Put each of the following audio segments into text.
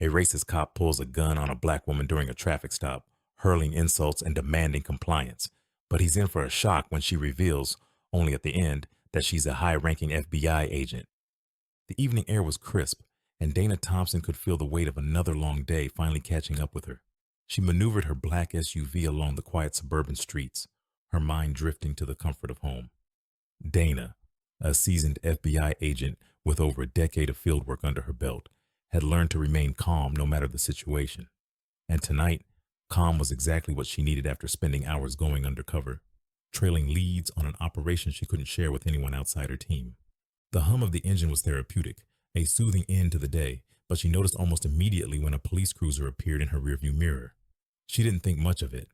A racist cop pulls a gun on a black woman during a traffic stop, hurling insults and demanding compliance. But he's in for a shock when she reveals, only at the end, that she's a high-ranking FBI agent. The evening air was crisp, and Dana Thompson could feel the weight of another long day finally catching up with her. She maneuvered her black SUV along the quiet suburban streets, her mind drifting to the comfort of home. Dana, a seasoned FBI agent with over a decade of fieldwork under her belt, had learned to remain calm no matter the situation. And tonight, calm was exactly what she needed after spending hours going undercover, trailing leads on an operation she couldn't share with anyone outside her team. The hum of the engine was therapeutic, a soothing end to the day, but she noticed almost immediately when a police cruiser appeared in her rearview mirror. She didn't think much of it.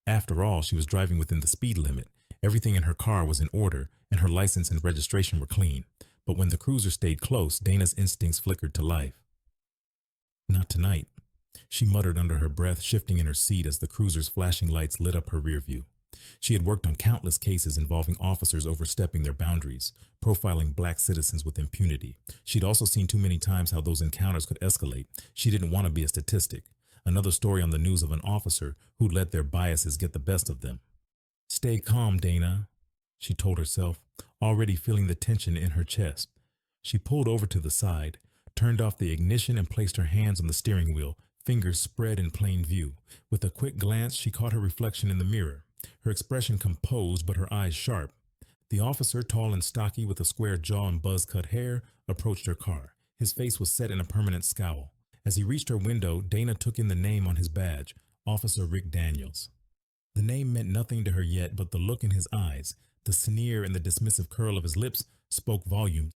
After all, she was driving within the speed limit. Everything in her car was in order, and her license and registration were clean. But when the cruiser stayed close, Dana's instincts flickered to life. Not tonight, she muttered under her breath, shifting in her seat as the cruiser's flashing lights lit up her rear view. She had worked on countless cases involving officers overstepping their boundaries, profiling black citizens with impunity. She'd also seen too many times how those encounters could escalate. She didn't want to be a statistic, another story on the news of an officer who let their biases get the best of them. "Stay calm, Dana," she told herself, already feeling the tension in her chest. She pulled over to the side, turned off the ignition and placed her hands on the steering wheel, fingers spread in plain view. With a quick glance, she caught her reflection in the mirror, her expression composed but her eyes sharp. The officer, tall and stocky with a square jaw and buzz-cut hair, approached her car. His face was set in a permanent scowl. As he reached her window, Dana took in the name on his badge, Officer Rick Daniels. The name meant nothing to her yet, but the look in his eyes, the sneer and the dismissive curl of his lips spoke volumes.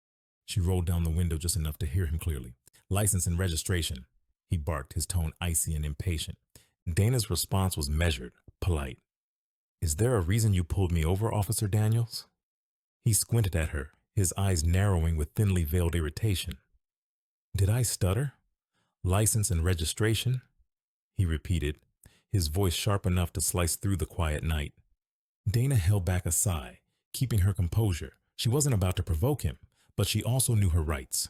She rolled down the window just enough to hear him clearly. "License and registration," he barked, his tone icy and impatient. Dana's response was measured, polite. "Is there a reason you pulled me over, Officer Daniels?" He squinted at her, his eyes narrowing with thinly veiled irritation. "Did I stutter? License and registration?" he repeated, his voice sharp enough to slice through the quiet night. Dana held back a sigh, keeping her composure. She wasn't about to provoke him, but she also knew her rights.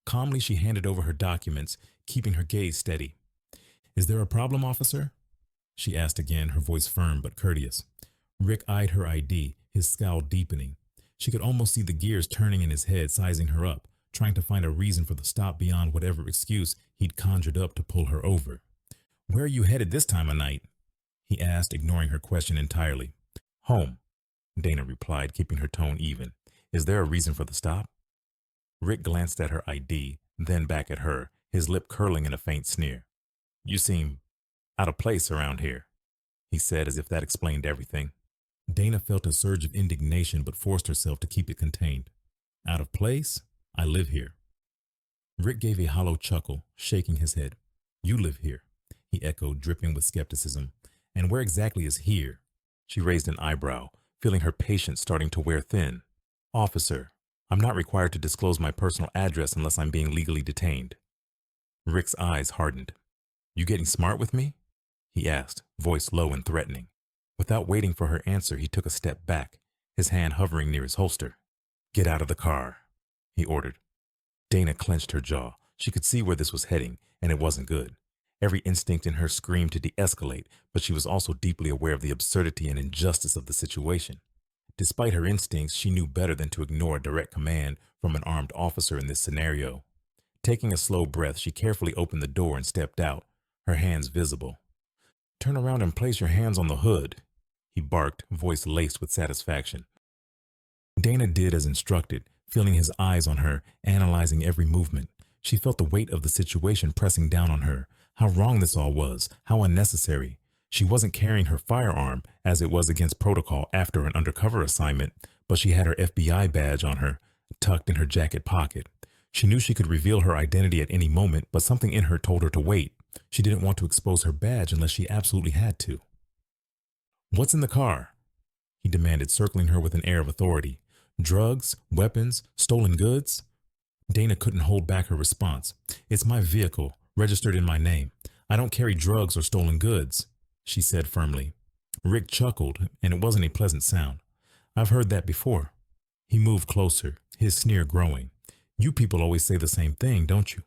Calmly, she handed over her documents, keeping her gaze steady. "Is there a problem, officer?" she asked again, her voice firm but courteous. Rick eyed her ID, his scowl deepening. She could almost see the gears turning in his head, sizing her up, trying to find a reason for the stop beyond whatever excuse he'd conjured up to pull her over. "Where are you headed this time of night?" he asked, ignoring her question entirely. "Home," Dana replied, keeping her tone even. "Is there a reason for the stop?" Rick glanced at her ID, then back at her, his lip curling in a faint sneer. "You seem out of place around here," he said, as if that explained everything. Dana felt a surge of indignation but forced herself to keep it contained. "Out of place? I live here." Rick gave a hollow chuckle, shaking his head. "You live here," he echoed, dripping with skepticism. "And where exactly is here?" She raised an eyebrow, feeling her patience starting to wear thin. "Officer, I'm not required to disclose my personal address unless I'm being legally detained." Rick's eyes hardened. "You getting smart with me?" he asked, voice low and threatening. Without waiting for her answer, he took a step back, his hand hovering near his holster. "Get out of the car," he ordered. Dana clenched her jaw. She could see where this was heading, and it wasn't good. Every instinct in her screamed to de-escalate, but she was also deeply aware of the absurdity and injustice of the situation. Despite her instincts, she knew better than to ignore a direct command from an armed officer in this scenario. Taking a slow breath, she carefully opened the door and stepped out, her hands visible. "Turn around and place your hands on the hood," he barked, voice laced with satisfaction. Dana did as instructed, feeling his eyes on her, analyzing every movement. She felt the weight of the situation pressing down on her. How wrong this all was, how unnecessary. She wasn't carrying her firearm, as it was against protocol after an undercover assignment, but she had her FBI badge on her, tucked in her jacket pocket. She knew she could reveal her identity at any moment, but something in her told her to wait. She didn't want to expose her badge unless she absolutely had to. "What's in the car?" he demanded, circling her with an air of authority. "Drugs, weapons, stolen goods?" Dana couldn't hold back her response. "It's my vehicle, registered in my name. I don't carry drugs or stolen goods," she said firmly. Rick chuckled, and it wasn't a pleasant sound. "I've heard that before." He moved closer, his sneer growing. "You people always say the same thing, don't you?"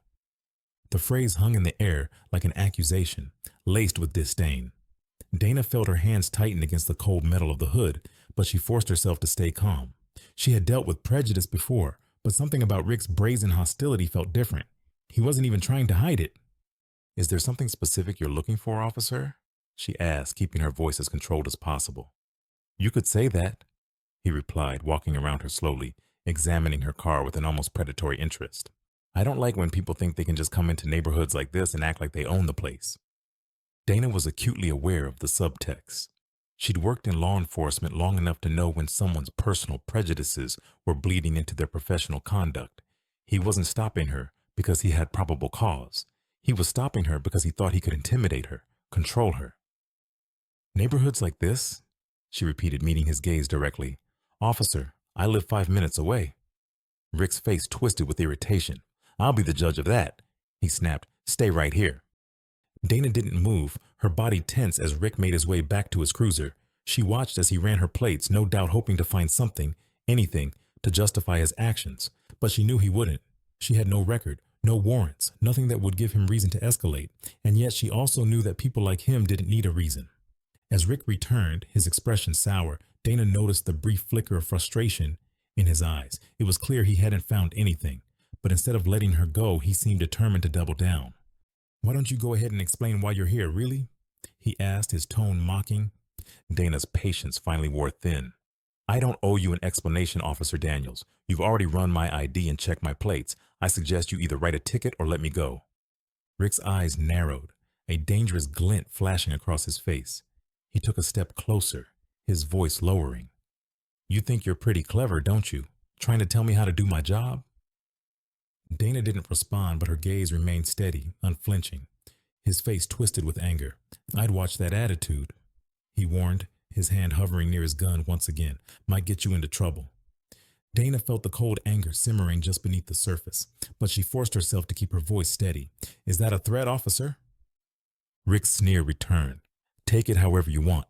The phrase hung in the air like an accusation, laced with disdain. Dana felt her hands tighten against the cold metal of the hood, but she forced herself to stay calm. She had dealt with prejudice before, but something about Rick's brazen hostility felt different. He wasn't even trying to hide it. "Is there something specific you're looking for, officer?" she asked, keeping her voice as controlled as possible. "You could say that," he replied, walking around her slowly, examining her car with an almost predatory interest. "I don't like when people think they can just come into neighborhoods like this and act like they own the place." Dana was acutely aware of the subtext. She'd worked in law enforcement long enough to know when someone's personal prejudices were bleeding into their professional conduct. He wasn't stopping her because he had probable cause. He was stopping her because he thought he could intimidate her, control her. "Neighborhoods like this?" she repeated, meeting his gaze directly. "Officer, I live 5 minutes away." Rick's face twisted with irritation. "I'll be the judge of that," he snapped. "Stay right here." Dana didn't move, her body tense as Rick made his way back to his cruiser. She watched as he ran her plates, no doubt hoping to find something, anything, to justify his actions. But she knew he wouldn't. She had no record, no warrants, nothing that would give him reason to escalate. And yet she also knew that people like him didn't need a reason. As Rick returned, his expression sour, Dana noticed the brief flicker of frustration in his eyes. It was clear he hadn't found anything. But instead of letting her go, he seemed determined to double down. "Why don't you go ahead and explain why you're here, really?" he asked, his tone mocking. Dana's patience finally wore thin. "I don't owe you an explanation, Officer Daniels. You've already run my ID and checked my plates. I suggest you either write a ticket or let me go." Rick's eyes narrowed, a dangerous glint flashing across his face. He took a step closer, his voice lowering. "You think you're pretty clever, don't you? Trying to tell me how to do my job?" Dana didn't respond, but her gaze remained steady, unflinching. His face twisted with anger. "I'd watch that attitude," he warned, his hand hovering near his gun once again. "Might get you into trouble." Dana felt the cold anger simmering just beneath the surface, but she forced herself to keep her voice steady. "Is that a threat, officer?" Rick's sneer returned. "Take it however you want,"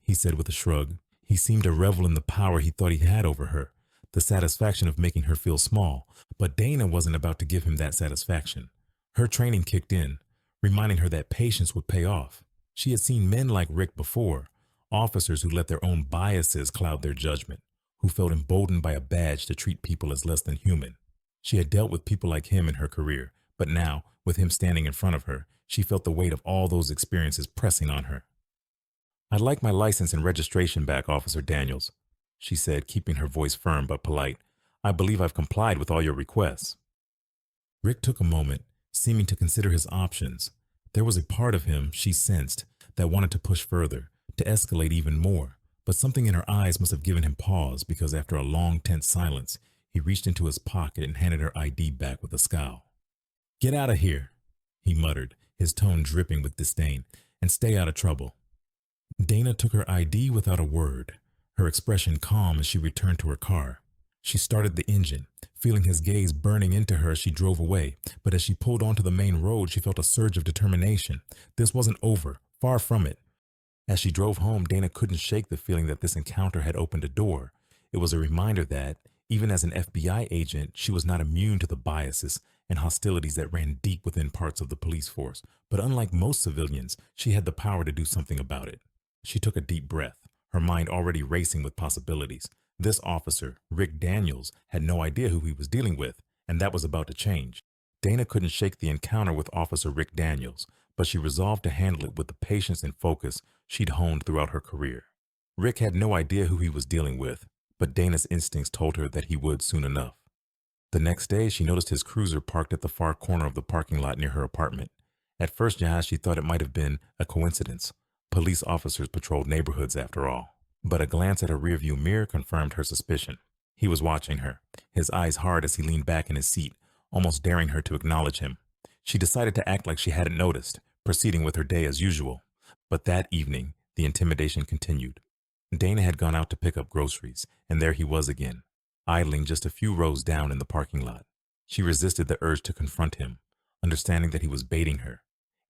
he said with a shrug. He seemed to revel in the power he thought he had over her, the satisfaction of making her feel small, but Dana wasn't about to give him that satisfaction. Her training kicked in, reminding her that patience would pay off. She had seen men like Rick before, officers who let their own biases cloud their judgment, who felt emboldened by a badge to treat people as less than human. She had dealt with people like him in her career, but now, with him standing in front of her, she felt the weight of all those experiences pressing on her. "I'd like my license and registration back, Officer Daniels," she said, keeping her voice firm but polite. "I believe I've complied with all your requests." Rick took a moment, seeming to consider his options. There was a part of him, she sensed, that wanted to push further, to escalate even more, but something in her eyes must have given him pause because after a long, tense silence, he reached into his pocket and handed her ID back with a scowl. "Get out of here," he muttered, his tone dripping with disdain, "and stay out of trouble." Dana took her ID without a word, her expression calm as she returned to her car. She started the engine, feeling his gaze burning into her as she drove away, but as she pulled onto the main road, she felt a surge of determination. This wasn't over, far from it. As she drove home, Dana couldn't shake the feeling that this encounter had opened a door. It was a reminder that, even as an FBI agent, she was not immune to the biases and hostilities that ran deep within parts of the police force. But unlike most civilians, she had the power to do something about it. She took a deep breath, her mind already racing with possibilities. This officer, Rick Daniels, had no idea who he was dealing with, and that was about to change. Dana couldn't shake the encounter with Officer Rick Daniels, but she resolved to handle it with the patience and focus she'd honed throughout her career. Rick had no idea who he was dealing with, but Dana's instincts told her that he would soon enough. The next day, she noticed his cruiser parked at the far corner of the parking lot near her apartment. At first, she thought it might have been a coincidence. Police officers patrolled neighborhoods after all. But a glance at her rearview mirror confirmed her suspicion. He was watching her, his eyes hard as he leaned back in his seat, almost daring her to acknowledge him. She decided to act like she hadn't noticed, proceeding with her day as usual. But that evening, the intimidation continued. Dana had gone out to pick up groceries, and there he was again, idling just a few rows down in the parking lot. She resisted the urge to confront him, understanding that he was baiting her.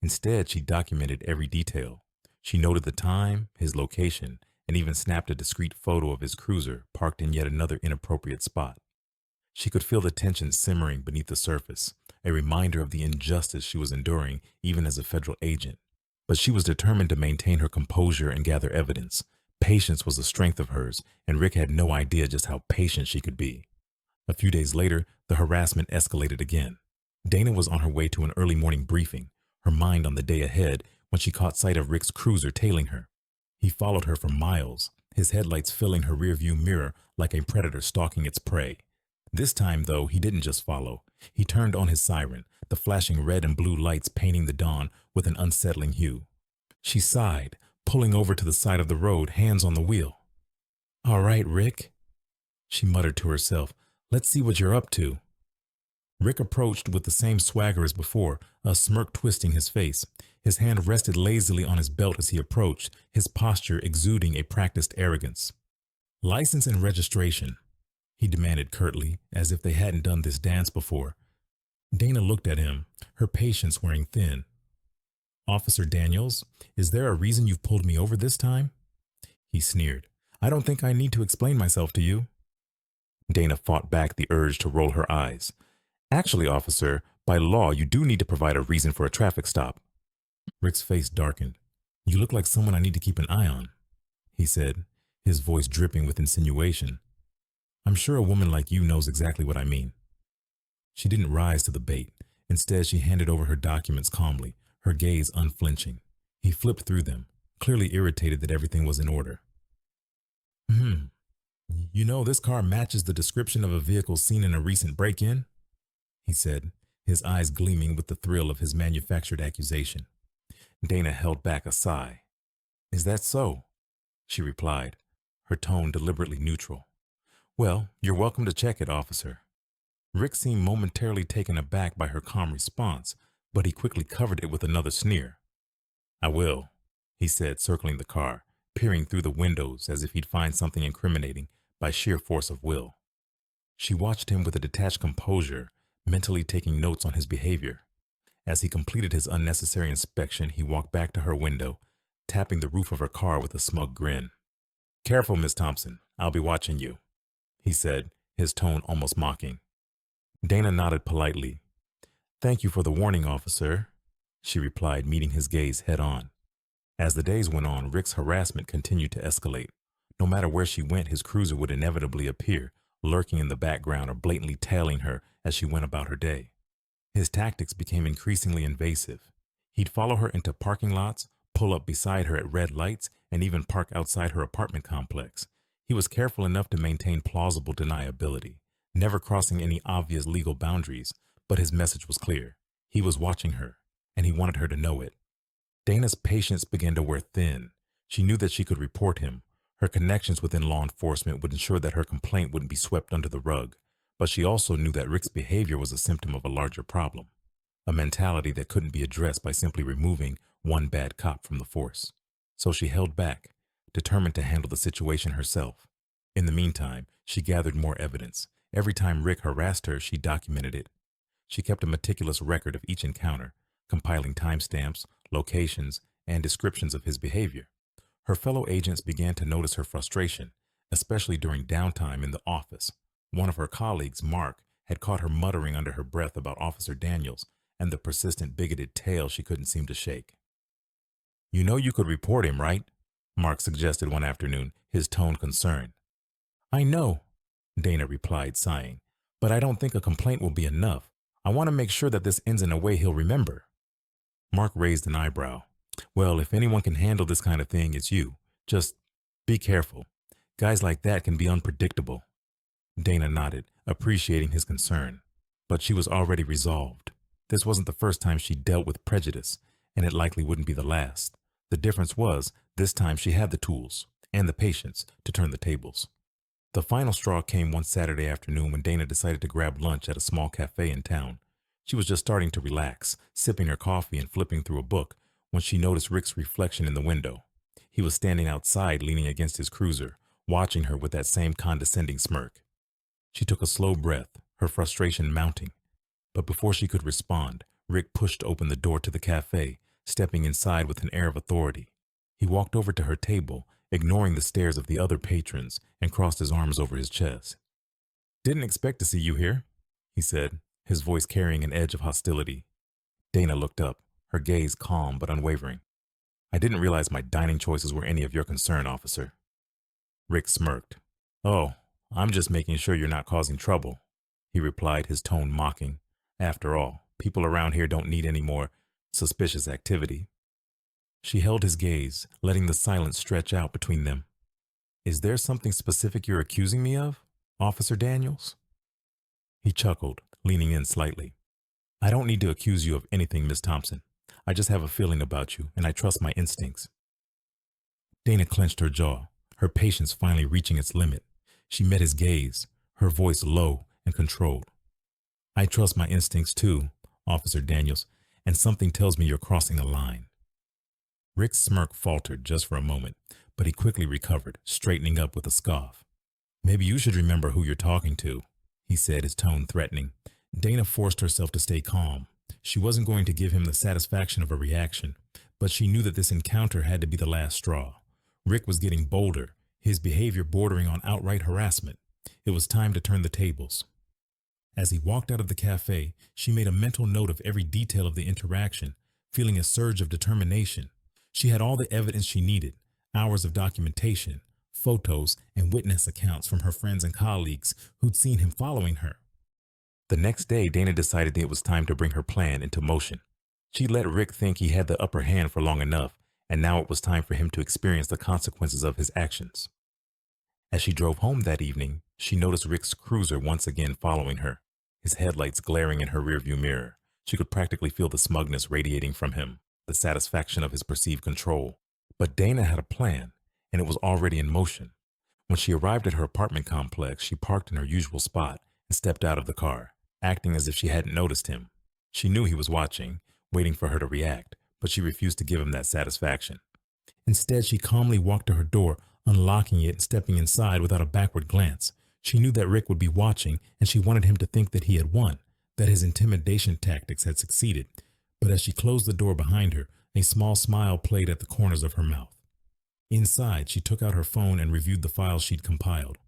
Instead, she documented every detail. She noted the time, his location, and even snapped a discreet photo of his cruiser parked in yet another inappropriate spot. She could feel the tension simmering beneath the surface, a reminder of the injustice she was enduring even as a federal agent. But she was determined to maintain her composure and gather evidence. Patience was a strength of hers, and Rick had no idea just how patient she could be. A few days later, the harassment escalated again. Dana was on her way to an early morning briefing, her mind on the day ahead, when she caught sight of Rick's cruiser tailing her. He followed her for miles, his headlights filling her rearview mirror like a predator stalking its prey. This time, though, he didn't just follow. He turned on his siren, the flashing red and blue lights painting the dawn with an unsettling hue. She sighed, pulling over to the side of the road, hands on the wheel. "All right, Rick," she muttered to herself. "Let's see what you're up to." Rick approached with the same swagger as before, a smirk twisting his face. His hand rested lazily on his belt as he approached, his posture exuding a practiced arrogance. "License and registration," he demanded curtly, as if they hadn't done this dance before. Dana looked at him, her patience wearing thin. "Officer Daniels, is there a reason you've pulled me over this time?" He sneered. "I don't think I need to explain myself to you." Dana fought back the urge to roll her eyes. "Actually, officer, by law, you do need to provide a reason for a traffic stop." Rick's face darkened. "You look like someone I need to keep an eye on," he said, his voice dripping with insinuation. "I'm sure a woman like you knows exactly what I mean." She didn't rise to the bait. Instead, she handed over her documents calmly, her gaze unflinching. He flipped through them, clearly irritated that everything was in order. You know, this car matches the description of a vehicle seen in a recent break-in," he said, his eyes gleaming with the thrill of his manufactured accusation. Dana held back a sigh. "Is that so?" she replied, her tone deliberately neutral. "Well, you're welcome to check it, officer." Rick seemed momentarily taken aback by her calm response, but he quickly covered it with another sneer. "I will," he said, circling the car, peering through the windows as if he'd find something incriminating by sheer force of will. She watched him with a detached composure, mentally taking notes on his behavior. As he completed his unnecessary inspection, he walked back to her window, tapping the roof of her car with a smug grin. "Careful, Miss Thompson. I'll be watching you," he said, his tone almost mocking. Dana nodded politely. "Thank you for the warning, officer," she replied, meeting his gaze head on. As the days went on, Rick's harassment continued to escalate. No matter where she went, his cruiser would inevitably appear, lurking in the background or blatantly tailing her as she went about her day. His tactics became increasingly invasive. He'd follow her into parking lots, pull up beside her at red lights, and even park outside her apartment complex. He was careful enough to maintain plausible deniability, never crossing any obvious legal boundaries, but his message was clear. He was watching her, and he wanted her to know it. Dana's patience began to wear thin. She knew that she could report him. Her connections within law enforcement would ensure that her complaint wouldn't be swept under the rug. But she also knew that Rick's behavior was a symptom of a larger problem, a mentality that couldn't be addressed by simply removing one bad cop from the force. So she held back, determined to handle the situation herself. In the meantime, she gathered more evidence. Every time Rick harassed her, she documented it. She kept a meticulous record of each encounter, compiling timestamps, locations, and descriptions of his behavior. Her fellow agents began to notice her frustration, especially during downtime in the office. One of her colleagues, Mark, had caught her muttering under her breath about Officer Daniels and the persistent bigoted tail she couldn't seem to shake. "You know you could report him, right?" Mark suggested one afternoon, his tone concerned. "I know," Dana replied, sighing, "but I don't think a complaint will be enough. I want to make sure that this ends in a way he'll remember." Mark raised an eyebrow. "Well, if anyone can handle this kind of thing, it's you. Just be careful. Guys like that can be unpredictable." Dana nodded, appreciating his concern. But she was already resolved. This wasn't the first time she dealt with prejudice, and it likely wouldn't be the last. The difference was, this time she had the tools and the patience to turn the tables. The final straw came one Saturday afternoon when Dana decided to grab lunch at a small cafe in town. She was just starting to relax, sipping her coffee and flipping through a book, when she noticed Rick's reflection in the window. He was standing outside, leaning against his cruiser, watching her with that same condescending smirk. She took a slow breath, her frustration mounting. But before she could respond, Rick pushed open the door to the cafe, stepping inside with an air of authority. He walked over to her table, ignoring the stares of the other patrons, and crossed his arms over his chest. "Didn't expect to see you here," he said. his voice carrying an edge of hostility. Dana looked up, her gaze calm but unwavering. I didn't realize my dining choices were any of your concern, officer. Rick smirked. Oh, I'm just making sure you're not causing trouble, he replied, his tone mocking. After all, people around here don't need any more suspicious activity. She held his gaze, letting the silence stretch out between them. Is there something specific you're accusing me of, Officer Daniels? He chuckled, leaning in slightly. I don't need to accuse you of anything, Miss Thompson. I just have a feeling about you, and I trust my instincts. Dana clenched her jaw, her patience finally reaching its limit. She met his gaze, her voice low and controlled. I trust my instincts too, Officer Daniels, and something tells me you're crossing a line. Rick's smirk faltered just for a moment, but he quickly recovered, straightening up with a scoff. Maybe you should remember who you're talking to, he said, his tone threatening. Dana forced herself to stay calm. She wasn't going to give him the satisfaction of a reaction, but she knew that this encounter had to be the last straw. Rick was getting bolder, his behavior bordering on outright harassment. It was time to turn the tables. As he walked out of the cafe, she made a mental note of every detail of the interaction, feeling a surge of determination. She had all the evidence she needed, hours of documentation, photos, and witness accounts from her friends and colleagues who'd seen him following her. The next day, Dana decided it was time to bring her plan into motion. She let Rick think he had the upper hand for long enough, and now it was time for him to experience the consequences of his actions. As she drove home that evening, she noticed Rick's cruiser once again following her, his headlights glaring in her rearview mirror. She could practically feel the smugness radiating from him, the satisfaction of his perceived control. But Dana had a plan, and it was already in motion. When she arrived at her apartment complex, she parked in her usual spot and stepped out of the car, acting as if she hadn't noticed him. She knew he was watching, waiting for her to react, but she refused to give him that satisfaction. Instead, she calmly walked to her door, unlocking it and stepping inside without a backward glance. She knew that Rick would be watching, and she wanted him to think that he had won, that his intimidation tactics had succeeded. But as she closed the door behind her, a small smile played at the corners of her mouth. Inside, she took out her phone and reviewed the files she'd compiled.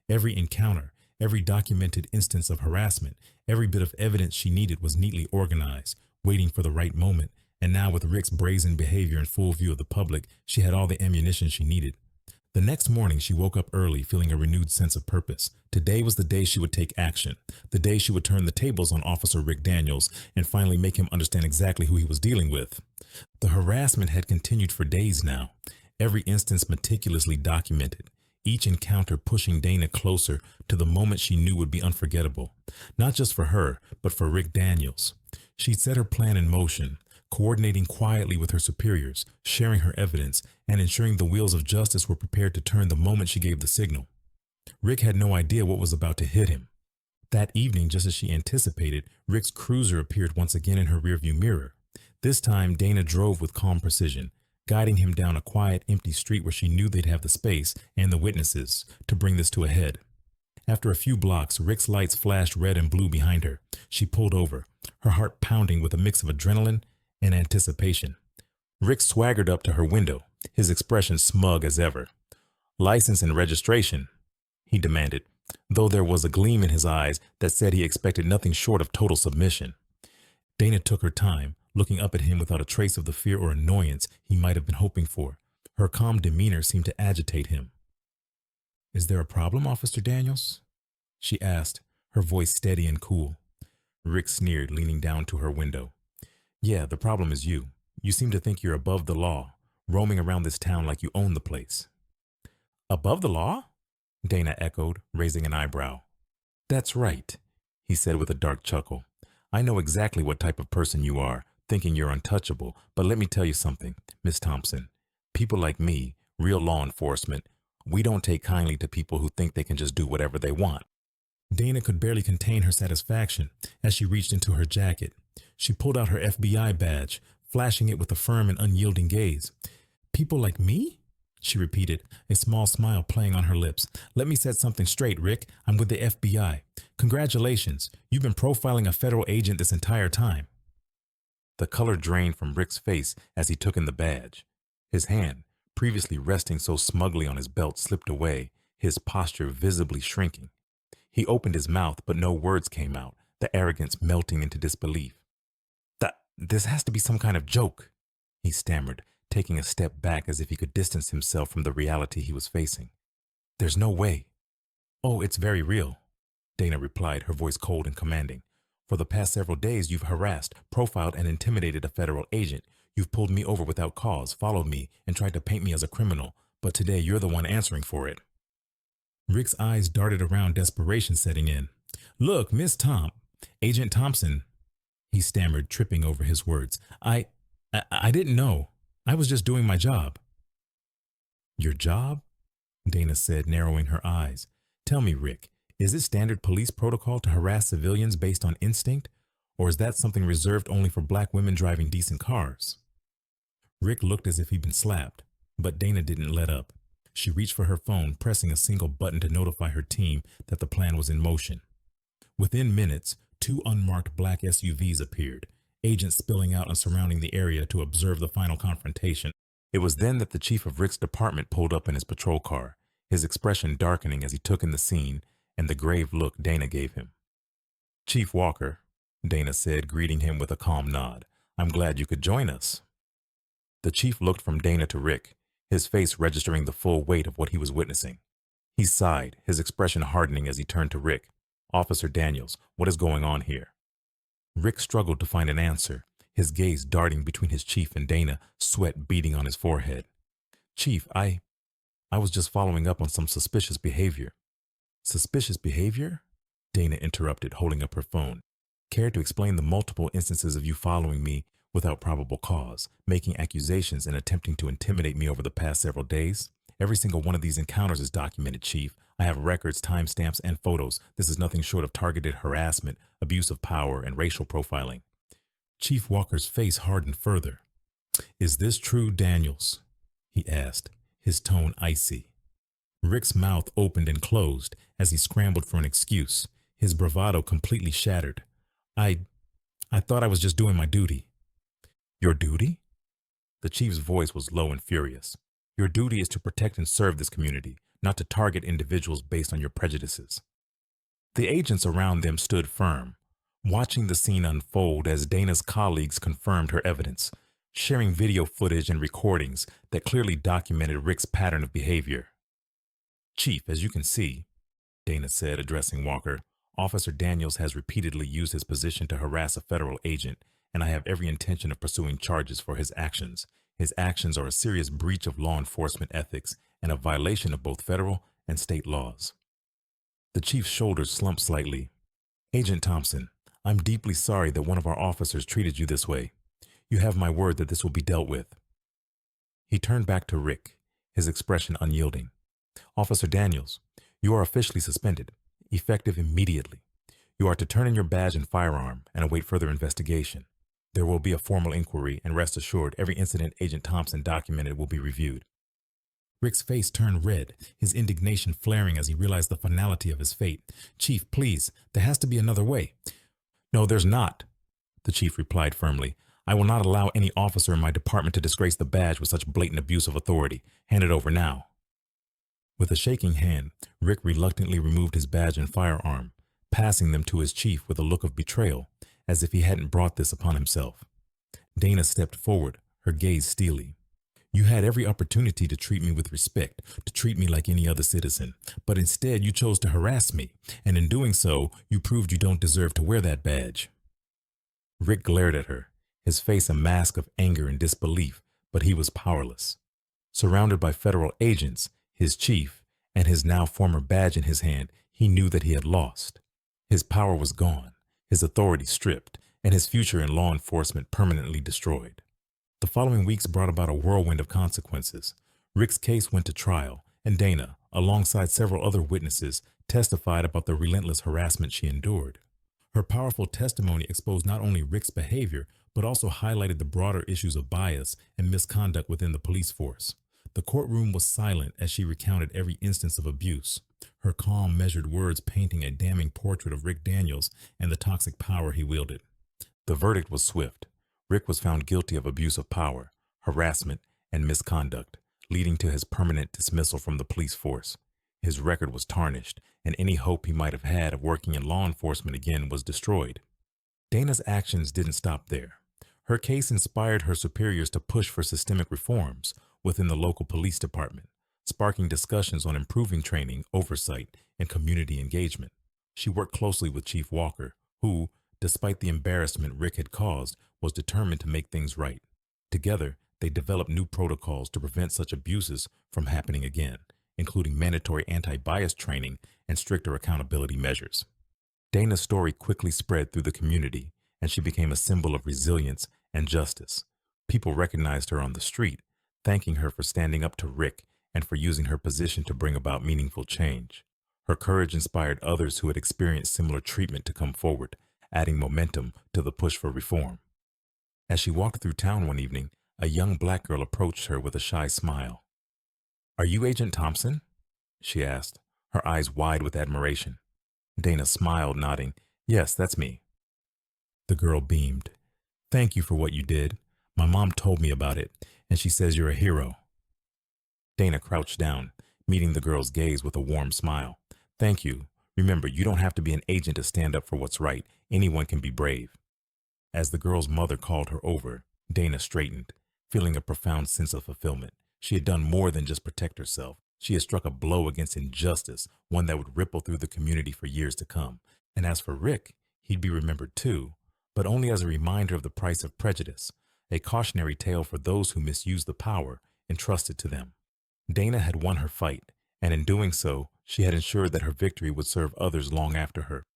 Every encounter, every documented instance of harassment, every bit of evidence she needed was neatly organized, waiting for the right moment. And now, with Rick's brazen behavior in full view of the public, she had all the ammunition she needed. The next morning, she woke up early, feeling a renewed sense of purpose. Today was the day she would take action, the day she would turn the tables on Officer Rick Daniels and finally make him understand exactly who he was dealing with. The harassment had continued for days now, every instance meticulously documented, each encounter pushing Dana closer to the moment she knew would be unforgettable, not just for her, but for Rick Daniels. She'd set her plan in motion, coordinating quietly with her superiors, sharing her evidence, and ensuring the wheels of justice were prepared to turn the moment she gave the signal. Rick had no idea what was about to hit him. That evening, just as she anticipated, Rick's cruiser appeared once again in her rearview mirror. This time, Dana drove with calm precision, guiding him down a quiet, empty street where she knew they'd have the space and the witnesses to bring this to a head. After a few blocks, Rick's lights flashed red and blue behind her. She pulled over, her heart pounding with a mix of adrenaline and anticipation. Rick swaggered up to her window, his expression smug as ever. "License and registration," he demanded, though there was a gleam in his eyes that said he expected nothing short of total submission. Dana took her time, looking up at him without a trace of the fear or annoyance he might have been hoping for. Her calm demeanor seemed to agitate him. "Is there a problem, Officer Daniels?" she asked, her voice steady and cool. Rick sneered, leaning down to her window. "Yeah, the problem is you. You seem to think you're above the law, roaming around this town like you own the place." "Above the law?" Dana echoed, raising an eyebrow. "That's right," he said with a dark chuckle. "I know exactly what type of person you are, thinking you're untouchable, but let me tell you something, Miss Thompson. People like me, real law enforcement, we don't take kindly to people who think they can just do whatever they want." Dana could barely contain her satisfaction as she reached into her jacket. She pulled out her FBI badge, flashing it with a firm and unyielding gaze. "People like me?" she repeated, a small smile playing on her lips. "Let me set something straight, Rick. I'm with the FBI. Congratulations. You've been profiling a federal agent this entire time." The color drained from Rick's face as he took in the badge. His hand, previously resting so smugly on his belt, slipped away, his posture visibly shrinking. He opened his mouth, but no words came out. the arrogance melting into disbelief. This has to be some kind of joke, he stammered, taking a step back as if he could distance himself from the reality he was facing. There's no way. Oh, it's very real, Dana replied, her voice cold and commanding. For the past several days, you've harassed, profiled, and intimidated a federal agent. You've pulled me over without cause, followed me, and tried to paint me as a criminal, but today you're the one answering for it. Rick's eyes darted around, desperation setting in. Look, Miss Agent Thompson, he stammered, tripping over his words. I didn't know. I was just doing my job. Your job? Dana said, narrowing her eyes. Tell me, Rick, is it standard police protocol to harass civilians based on instinct? Or is that something reserved only for black women driving decent cars? Rick looked as if he'd been slapped, but Dana didn't let up. She reached for her phone, pressing a single button to notify her team that the plan was in motion. Within minutes, 2 unmarked black SUVs appeared, agents spilling out and surrounding the area to observe the final confrontation. It was then that the chief of Rick's department pulled up in his patrol car, his expression darkening as he took in the scene and the grave look Dana gave him. Chief Walker, Dana said, greeting him with a calm nod. I'm glad you could join us. The chief looked from Dana to Rick, his face registering the full weight of what he was witnessing. He sighed, his expression hardening as he turned to Rick. Officer Daniels, what is going on here? Rick struggled to find an answer, his gaze darting between his chief and Dana, sweat beading on his forehead. Chief, I was just following up on some suspicious behavior. Suspicious behavior? Dana interrupted, holding up her phone. Care to explain the multiple instances of you following me without probable cause, making accusations and attempting to intimidate me over the past several days? Every single one of these encounters is documented, Chief. I have records, timestamps, and photos. This is nothing short of targeted harassment, abuse of power, and racial profiling. Chief Walker's face hardened further. Is this true, Daniels? He asked, his tone icy. Rick's mouth opened and closed as he scrambled for an excuse, his bravado completely shattered. I thought I was just doing my duty. Your duty? The chief's voice was low and furious. Your duty is to protect and serve this community, not to target individuals based on your prejudices. The agents around them stood firm, watching the scene unfold as Dana's colleagues confirmed her evidence, sharing video footage and recordings that clearly documented Rick's pattern of behavior. Chief, as you can see, Dana said, addressing Walker, Officer Daniels has repeatedly used his position to harass a federal agent, and I have every intention of pursuing charges for his actions. His actions are a serious breach of law enforcement ethics and a violation of both federal and state laws. The chief's shoulders slumped slightly. Agent Thompson, I'm deeply sorry that one of our officers treated you this way. You have my word that this will be dealt with. He turned back to Rick, his expression unyielding. Officer Daniels, you are officially suspended, effective immediately. You are to turn in your badge and firearm and await further investigation. There will be a formal inquiry, and rest assured, every incident Agent Thompson documented will be reviewed. Rick's face turned red, his indignation flaring as he realized the finality of his fate. Chief, please, there has to be another way. No, there's not, the chief replied firmly. I will not allow any officer in my department to disgrace the badge with such blatant abuse of authority. Hand it over now. With a shaking hand, Rick reluctantly removed his badge and firearm, passing them to his chief with a look of betrayal, as if he hadn't brought this upon himself. Dana stepped forward, her gaze steely. You had every opportunity to treat me with respect, to treat me like any other citizen, but instead you chose to harass me, and in doing so, you proved you don't deserve to wear that badge. Rick glared at her, his face a mask of anger and disbelief, but he was powerless. Surrounded by federal agents, his chief, and his now former badge in his hand, he knew that he had lost. His power was gone, his authority stripped, and his future in law enforcement permanently destroyed. The following weeks brought about a whirlwind of consequences. Rick's case went to trial, and Dana, alongside several other witnesses, testified about the relentless harassment she endured. Her powerful testimony exposed not only Rick's behavior, but also highlighted the broader issues of bias and misconduct within the police force. The courtroom was silent as she recounted every instance of abuse, her calm, measured words painting a damning portrait of Rick Daniels and the toxic power he wielded. The verdict was swift. Rick was found guilty of abuse of power, harassment, and misconduct, leading to his permanent dismissal from the police force. His record was tarnished, and any hope he might have had of working in law enforcement again was destroyed. Dana's actions didn't stop there. Her case inspired her superiors to push for systemic reforms within the local police department, sparking discussions on improving training, oversight, and community engagement. She worked closely with Chief Walker, who, despite the embarrassment Rick had caused, was determined to make things right. Together, they developed new protocols to prevent such abuses from happening again, including mandatory anti-bias training and stricter accountability measures. Dana's story quickly spread through the community, and she became a symbol of resilience and justice. People recognized her on the street, thanking her for standing up to Rick and for using her position to bring about meaningful change. Her courage inspired others who had experienced similar treatment to come forward, adding momentum to the push for reform. As she walked through town one evening, a young black girl approached her with a shy smile. "Are you Agent Thompson?" she asked, her eyes wide with admiration. Dana smiled, nodding. "Yes, that's me." The girl beamed. "Thank you for what you did. My mom told me about it, and she says you're a hero." Dana crouched down, meeting the girl's gaze with a warm smile. "Thank you. Remember, you don't have to be an agent to stand up for what's right. Anyone can be brave." As the girl's mother called her over, Dana straightened, feeling a profound sense of fulfillment. She had done more than just protect herself. She had struck a blow against injustice, one that would ripple through the community for years to come. And as for Rick, he'd be remembered too, but only as a reminder of the price of prejudice, a cautionary tale for those who misuse the power entrusted to them. Dana had won her fight, and in doing so, she had ensured that her victory would serve others long after her.